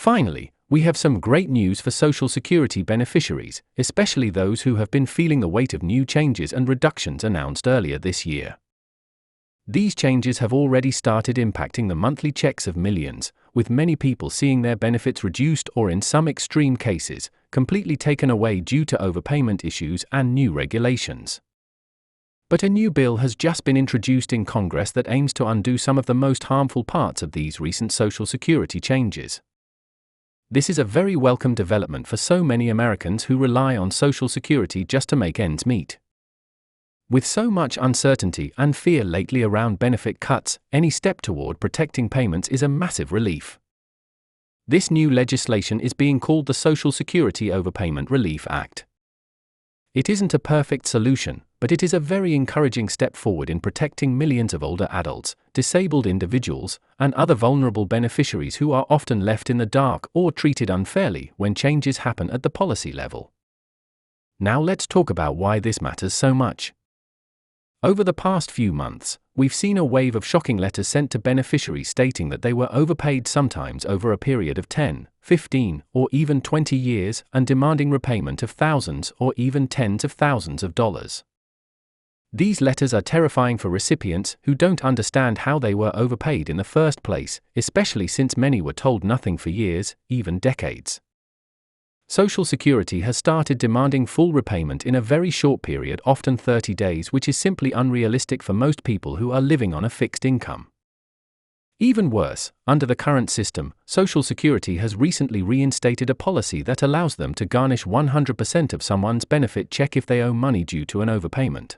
Finally, we have some great news for Social Security beneficiaries, especially those who have been feeling the weight of new changes and reductions announced earlier this year. These changes have already started impacting the monthly checks of millions, with many people seeing their benefits reduced or, in some extreme cases, completely taken away due to overpayment issues and new regulations. But a new bill has just been introduced in Congress that aims to undo some of the most harmful parts of these recent Social Security changes. This is a very welcome development for so many Americans who rely on Social Security just to make ends meet. With so much uncertainty and fear lately around benefit cuts, any step toward protecting payments is a massive relief. This new legislation is being called the Social Security Overpayment Relief Act. It isn't a perfect solution, but it is a very encouraging step forward in protecting millions of older adults, disabled individuals, and other vulnerable beneficiaries who are often left in the dark or treated unfairly when changes happen at the policy level. Now let's talk about why this matters so much. Over the past few months, we've seen a wave of shocking letters sent to beneficiaries stating that they were overpaid, sometimes over a period of 10, 15, or even 20 years, and demanding repayment of thousands or even tens of thousands of dollars. These letters are terrifying for recipients who don't understand how they were overpaid in the first place, especially since many were told nothing for years, even decades. Social Security has started demanding full repayment in a very short period, often 30 days, which is simply unrealistic for most people who are living on a fixed income. Even worse, under the current system, Social Security has recently reinstated a policy that allows them to garnish 100% of someone's benefit check if they owe money due to an overpayment.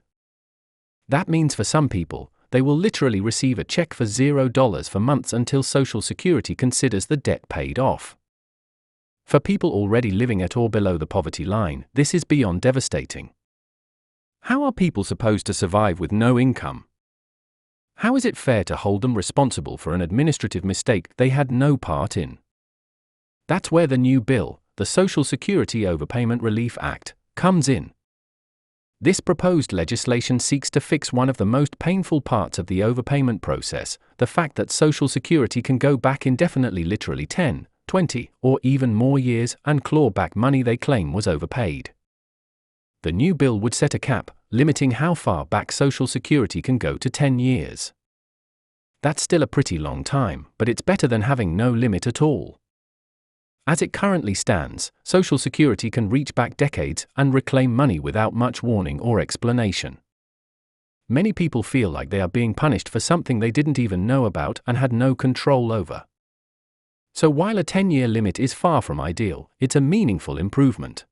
That means for some people, they will literally receive a check for $0 for months until Social Security considers the debt paid off. For people already living at or below the poverty line, this is beyond devastating. How are people supposed to survive with no income? How is it fair to hold them responsible for an administrative mistake they had no part in? That's where the new bill, the Social Security Overpayment Relief Act, comes in. This proposed legislation seeks to fix one of the most painful parts of the overpayment process, the fact that Social Security can go back indefinitely, literally 10, 20, or even more years, and claw back money they claim was overpaid. The new bill would set a cap, limiting how far back Social Security can go to 10 years. That's still a pretty long time, but it's better than having no limit at all. As it currently stands, Social Security can reach back decades and reclaim money without much warning or explanation. Many people feel like they are being punished for something they didn't even know about and had no control over. So while a 10-year limit is far from ideal, it's a meaningful improvement.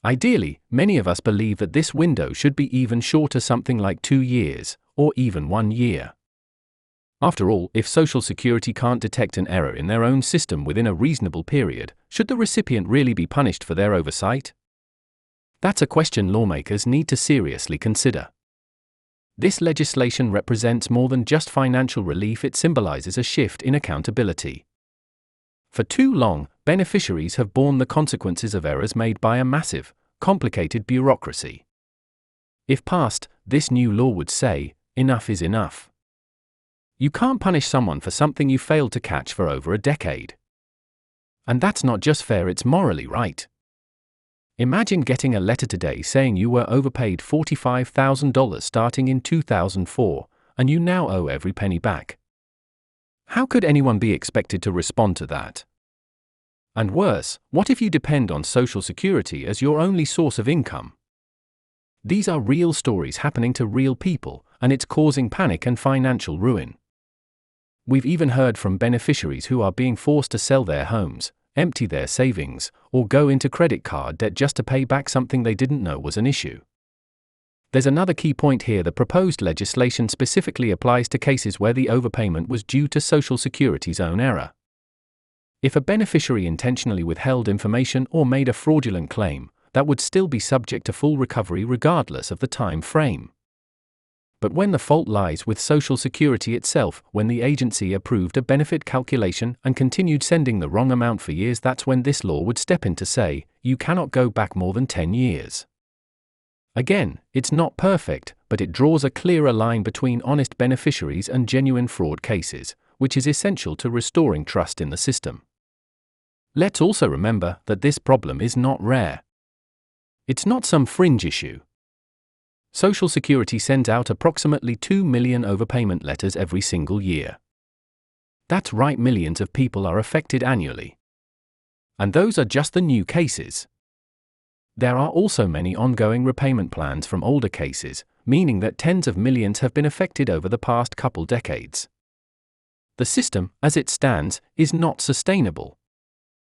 Ideally, many of us believe that this window should be even shorter, something like 2 years, or even 1 year. After all, if Social Security can't detect an error in their own system within a reasonable period, should the recipient really be punished for their oversight? That's a question lawmakers need to seriously consider. This legislation represents more than just financial relief, it symbolizes a shift in accountability. For too long, beneficiaries have borne the consequences of errors made by a massive, complicated bureaucracy. If passed, this new law would say, enough is enough. You can't punish someone for something you failed to catch for over a decade. And that's not just fair, it's morally right. Imagine getting a letter today saying you were overpaid $45,000 starting in 2004, and you now owe every penny back. How could anyone be expected to respond to that? And worse, what if you depend on Social Security as your only source of income? These are real stories happening to real people, and it's causing panic and financial ruin. We've even heard from beneficiaries who are being forced to sell their homes, empty their savings, or go into credit card debt just to pay back something they didn't know was an issue. There's another key point here. The proposed legislation specifically applies to cases where the overpayment was due to Social Security's own error. If a beneficiary intentionally withheld information or made a fraudulent claim, that would still be subject to full recovery regardless of the time frame. But when the fault lies with Social Security itself, when the agency approved a benefit calculation and continued sending the wrong amount for years, that's when this law would step in to say, you cannot go back more than 10 years. Again, it's not perfect, but it draws a clearer line between honest beneficiaries and genuine fraud cases, which is essential to restoring trust in the system. Let's also remember that this problem is not rare. It's not some fringe issue. Social Security sends out approximately 2 million overpayment letters every single year. That's right, millions of people are affected annually. And those are just the new cases. There are also many ongoing repayment plans from older cases, meaning that tens of millions have been affected over the past couple decades. The system, as it stands, is not sustainable.